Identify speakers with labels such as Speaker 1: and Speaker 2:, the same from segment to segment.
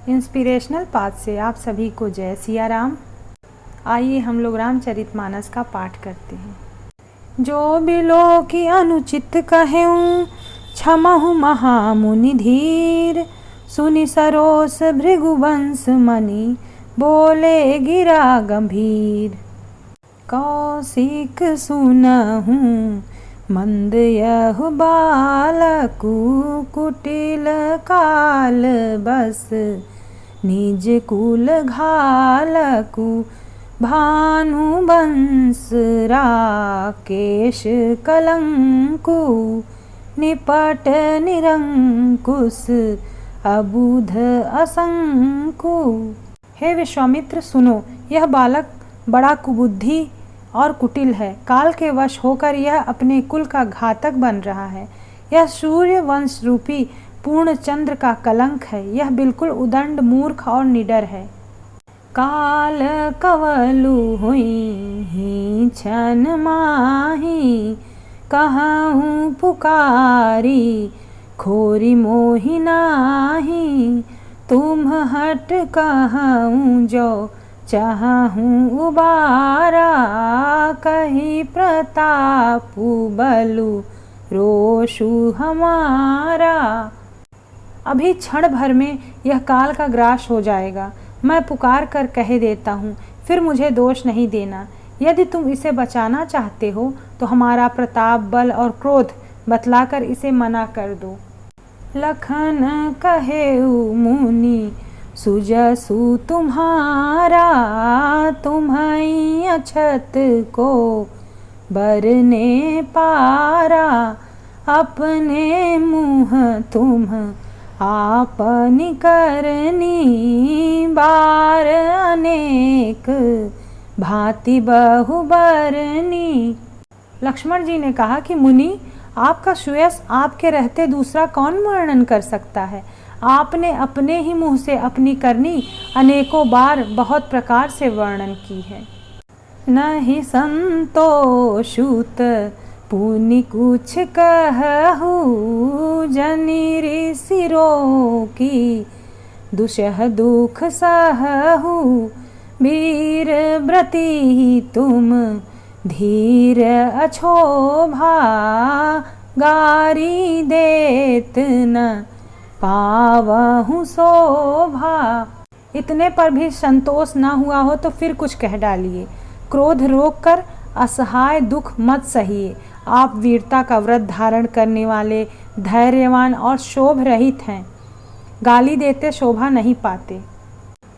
Speaker 1: Inspirational path से आप सभी को जय सिया राम। आइए हम लोग रामचरितमानस का पाठ करते हैं। जो बिलो की अनुचित कहूँ क्षमहु महामुनि धीर, सुनि सरोस भृगुवंश मणि बोले गिरा गंभीर। कौशिक सुनहूँ मंद यहु बालकु, कुटिल काल बस निज कुल घालकु। भानु बंस राकेश कलंकु, निपट निरंकुश अबुध असंकु। हे विश्वामित्र सुनो, यह बालक बड़ा कुबुद्धि और कुटिल है। काल के वश होकर यह अपने कुल का घातक बन रहा है। यह सूर्य वंश रूपी पूर्ण चंद्र का कलंक है। यह बिल्कुल उदंड, मूर्ख और निडर है। काल कवलु हुई छन माही, कहूँ पुकारी खोरी मोहि नाही। तुम हट कहूँ जो चाहूँ उबारा, कही प्रतापु बलु रोषु हमारा। अभी क्षण भर में यह काल का ग्रास हो जाएगा। मैं पुकार कर कह देता हूँ, फिर मुझे दोष नहीं देना। यदि तुम इसे बचाना चाहते हो तो हमारा प्रताप, बल और क्रोध बतलाकर इसे मना कर दो। लखन कहेउ मुनि सुजसु तुम्हारा, तुम्हारी अछत को बरने पारा। अपने मुँह तुम आपनी करनी, बार अनेक भांति बहुबरनी। लक्ष्मण जी ने कहा कि मुनि, आपका सुयश आपके रहते दूसरा कौन वर्णन कर सकता है। आपने अपने ही मुंह से अपनी करनी अनेकों बार बहुत प्रकार से वर्णन की है। नहीं संतोषुत पुनि कुछ कहू, जनि ऋषिरों की दुषह दुख सहू। वीर व्रती तुम धीर अछोभा, गारी देत न पावहु शोभा। इतने पर भी संतोष न हुआ हो तो फिर कुछ कह डालिए। क्रोध रोक कर असहाय दुख मत सहिए। आप वीरता का व्रत धारण करने वाले, धैर्यवान और शोभ रहित हैं। गाली देते शोभा नहीं पाते।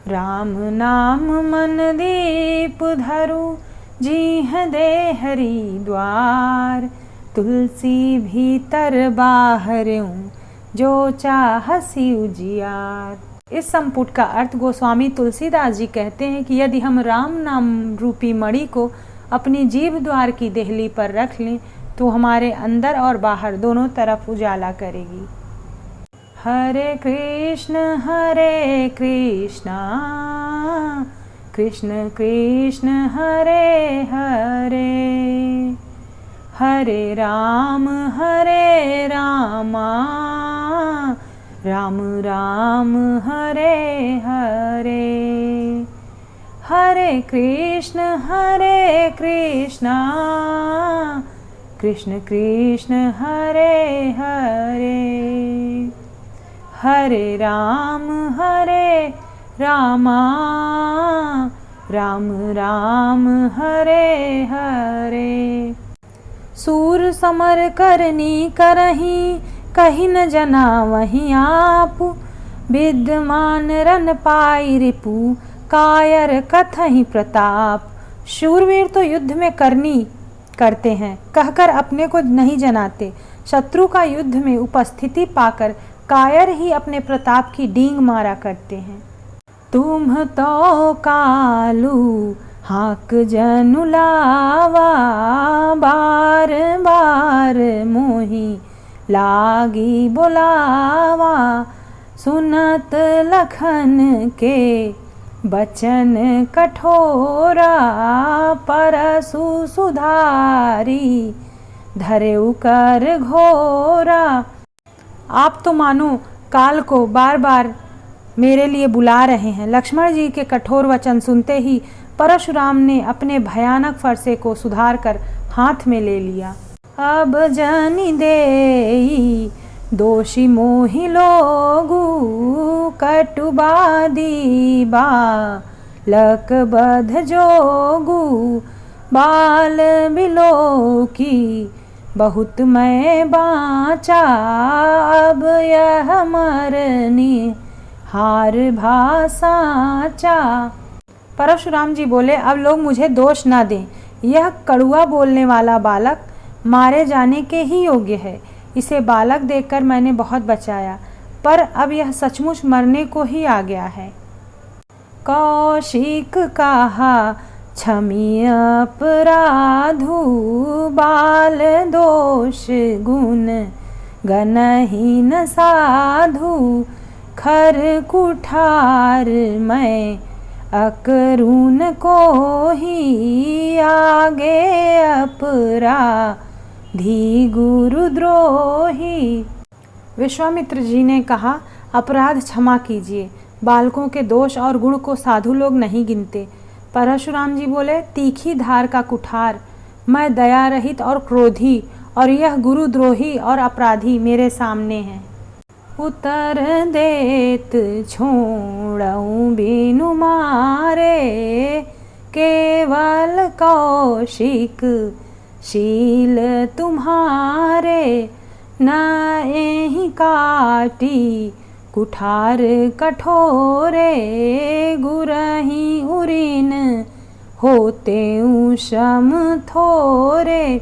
Speaker 1: राम नाम मन दीप धरु, जीह दे हरि द्वार। तुलसी भीतर बाहरऊं, जो चाहसी उजियार। इस संपुट का अर्थ गोस्वामी तुलसीदास जी कहते हैं कि यदि हम राम नाम रूपी मणि को अपनी जीभ द्वार की देहली पर रख लें तो हमारे अंदर और बाहर दोनों तरफ उजाला करेगी। हरे कृष्ण कृष्ण कृष्ण हरे हरे, हरे राम राम राम हरे हरे। हरे कृष्ण कृष्ण कृष्ण हरे हरे, हरे राम राम राम हरे हरे। सूर समर करनी करही, कही न जना वहीं आप। विद्यमान रन पाई रिपु, कायर कथहि प्रताप। शूरवीर तो युद्ध में करनी करते हैं, कहकर अपने को नहीं जनाते। शत्रु का युद्ध में उपस्थिति पाकर कायर ही अपने प्रताप की डींग मारा करते हैं। तुम तो कालू हाक जनु लावा, बार बार मोही लागी बुलावा। सुनत लखन के बचन कठोरा, परसु सुधारी धरेउ कर घोरा। आप तो मानो काल को बार बार मेरे लिए बुला रहे हैं। लक्ष्मण जी के कठोर वचन सुनते ही परशुराम ने अपने भयानक फरसे को सुधार कर हाथ में ले लिया। अब जानी देई दोषी मोहि लोगु, कटुबादी बालक बध जोगु, बाल बिलो की बहुत मैं बाँचा, अब यह मरनी हार भासाचा। परशुराम जी बोले, अब लोग मुझे दोष ना दें, यह कड़ुआ बोलने वाला बालक मारे जाने के ही योग्य है। इसे बालक देखकर मैंने बहुत बचाया, पर अब यह सचमुच मरने को ही आ गया है। कौशिक कहा क्षमी अपराधु, बाल दोष गुण गणहीन साधु, खर कुठार मैं अकरुण को ही, आगे अपराधी गुरुद्रोही। विश्वामित्र जी ने कहा, अपराध क्षमा कीजिए, बालकों के दोष और गुण को साधु लोग नहीं गिनते। परशुराम जी बोले, तीखी धार का कुठार मैं दया रहित और क्रोधी, और यह गुरुद्रोही और अपराधी मेरे सामने हैं। उतर देत छोड़ऊं बिनु मारे, केवल कौशिक शील तुम्हारे, न एहि काटी कुठार कठोरे, गुरही उरीन होते श्रम थोरे।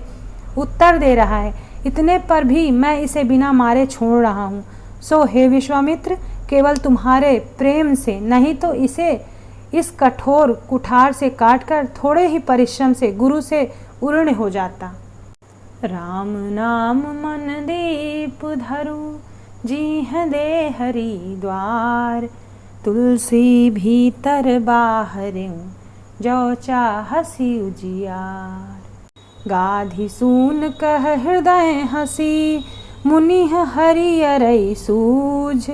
Speaker 1: उत्तर दे रहा है, इतने पर भी मैं इसे बिना मारे छोड़ रहा हूँ। सो हे विश्वामित्र, केवल तुम्हारे प्रेम से, नहीं तो इसे इस कठोर कुठार से काटकर थोड़े ही परिश्रम से गुरु से उर्ण हो जाता। राम नाम मन दीप धरु, जीह दे हरि द्वार, तुलसी भीतर बाहर, जो चाहसी उजियार। गाधि सून कह हृदय हसी, मुनिह हरि अरई सूझ,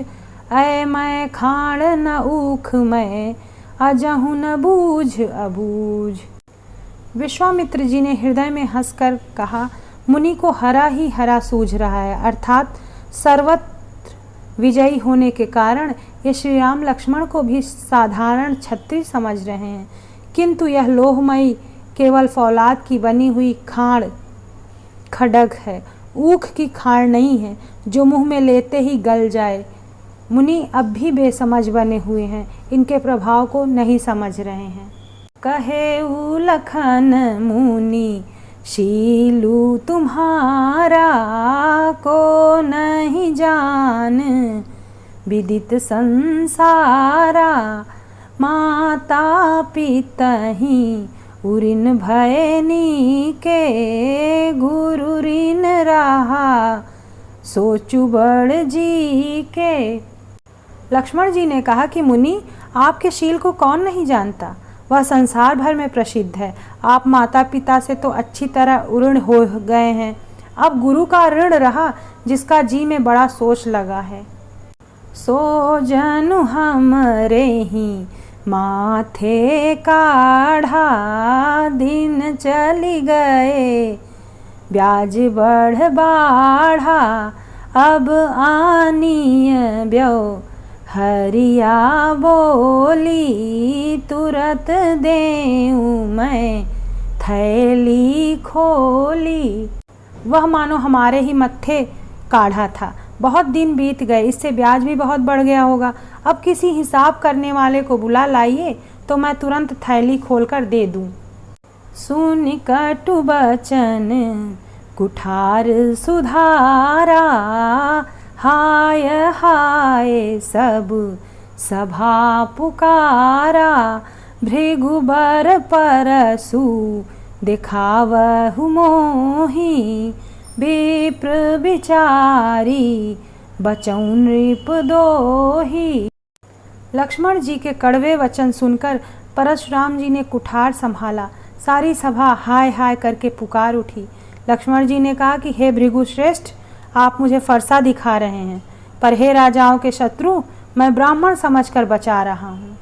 Speaker 1: ऐ मैं खाण न ऊख मैं, अजहु न बूझ अबूझ। विश्वामित्र जी ने हृदय में हंसकर कहा, मुनि को हरा ही हरा सूझ रहा है, अर्थात सर्वत्र विजयी होने के कारण ये श्री राम लक्ष्मण को भी साधारण छत्री समझ रहे हैं, किंतु यह लोहमयी केवल फौलाद की बनी हुई खाड़ खडग है, ऊख की खाड़ नहीं है जो मुंह में लेते ही गल जाए। मुनि अब भी बेसमझ बने हुए हैं, इनके प्रभाव को नहीं समझ रहे हैं। कहे लखन मुनि शीलू तुम्हारा, को नहीं जान विदित संसारा, माता पिता ही उरिन भयनी के, गुरु ऋण रहा सोचु बड़ जी के। लक्ष्मण जी ने कहा कि मुनि, आपके शील को कौन नहीं जानता, वह संसार भर में प्रसिद्ध है। आप माता पिता से तो अच्छी तरह उऋण हो गए हैं, अब गुरु का ऋण रहा जिसका जी में बड़ा सोच लगा है। सो जनु हमरे ही माथे काढ़ा, दिन चली गए ब्याज बढ़ बाढ़ा, अब आनिय ब्यो हरिया बोली, तुरत देऊं मैं थैली खोली। वह मानो हमारे ही मत्थे काढ़ा था, बहुत दिन बीत गए, इससे ब्याज भी बहुत बढ़ गया होगा। अब किसी हिसाब करने वाले को बुला लाइए तो मैं तुरंत थैली खोलकर दे दूं। सुन कटु बचन कुठार सुधारा, हाय हाय सब सभा पुकारा, भृगुबर परसु दिखावहु मोही, विप्र विचारी बचौ नृप दोही। लक्ष्मण जी के कड़वे वचन सुनकर परशुराम जी ने कुठार संभाला, सारी सभा हाय हाय करके पुकार उठी। लक्ष्मण जी ने कहा कि हे भृगु श्रेष्ठ, आप मुझे फरसा दिखा रहे हैं, पर हे राजाओं के शत्रु, मैं ब्राह्मण समझकर बचा रहा हूँ।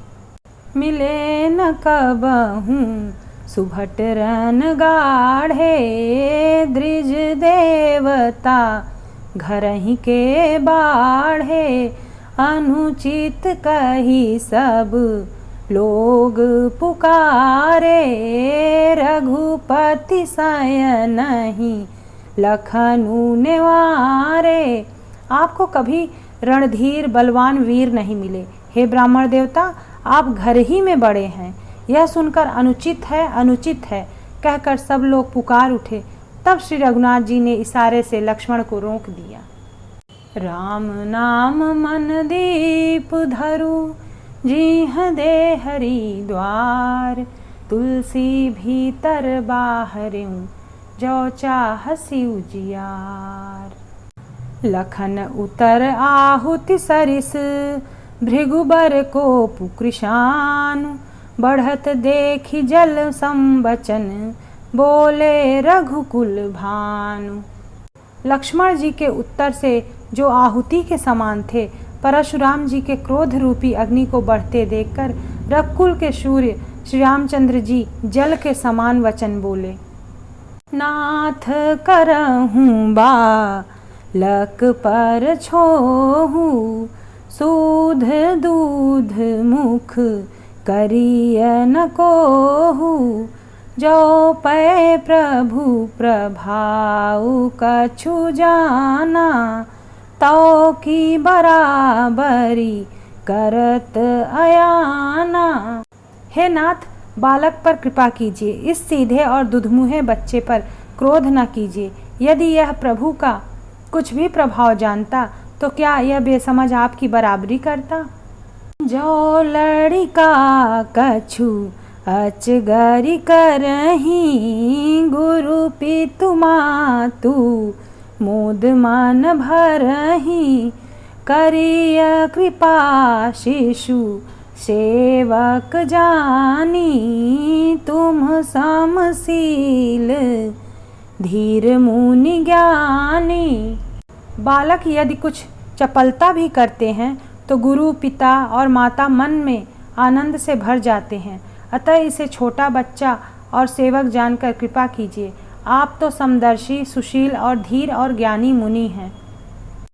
Speaker 1: मिले न कबहूँ सुभट रन गाढ़े, द्विज देवता घर ही के बाढ़े, अनुचित कही सब लोग पुकारे, रघुपति सय नहीं लखनऊ नेवारे। आपको कभी रणधीर बलवान वीर नहीं मिले, हे ब्राह्मण देवता, आप घर ही में बड़े हैं। यह सुनकर अनुचित है कहकर सब लोग पुकार उठे। तब श्री रघुनाथ जी ने इशारे से लक्ष्मण को रोक दिया। राम नाम मन दीप धरु, जीह दे हरिद्वार, तुलसी भीतर बाहरिं, जो चाहसी उजियार। लखन उतर आहुति सरिस, भृगुबर को पुकृशानु, बढ़त देखी जल संबचन, बोले रघुकुल भानु। लक्ष्मण जी के उत्तर से जो आहुति के समान थे, परशुराम जी के क्रोध रूपी अग्नि को बढ़ते देखकर रघुकुल के सूर्य श्री रामचंद्र जी जल के समान वचन बोले। नाथ करहूँ बालक पर छोहूँ, सूध दूध मुख करिय न कोहू, जो पै प्रभु प्रभाउ कछु जाना, तो की बराबरी करत अयाना। हे नाथ, बालक पर कृपा कीजिए, इस सीधे और दुधमुहे बच्चे पर क्रोध न कीजिए। यदि यह प्रभु का कुछ भी प्रभाव जानता तो क्या यह बेसमझ आपकी बराबरी करता। जो लड़िका कछु अचगरी करही, गुरु पितु मातु मोद मान भरही, करिय कृपा शिशु सेवक जानी, तुम समशील धीर मुनि ज्ञानी। बालक यदि कुछ चपलता भी करते हैं तो गुरु पिता और माता मन में आनंद से भर जाते हैं, अतः इसे छोटा बच्चा और सेवक जानकर कृपा कीजिए। आप तो समदर्शी, सुशील और धीर और ज्ञानी मुनि हैं।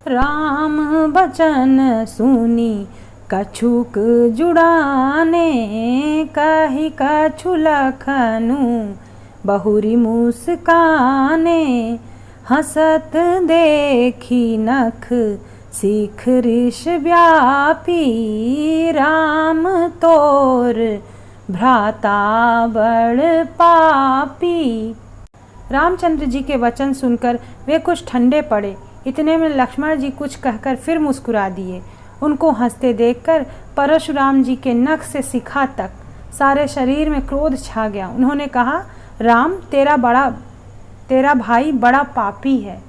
Speaker 1: राम बचन सुनी कछुक जुड़ाने, कही कछु लखनऊ बहुरी मुस्काने, हसत देखी नख सीख ऋष व्यापी, राम तोर भ्राता बड़ पापी। रामचंद्र जी के वचन सुनकर वे कुछ ठंडे पड़े। इतने में लक्ष्मण जी कुछ कहकर फिर मुस्कुरा दिए। उनको हंसते देखकर परशुराम जी के नख से शिखा तक सारे शरीर में क्रोध छा गया। उन्होंने कहा, राम, तेरा भाई बड़ा पापी है।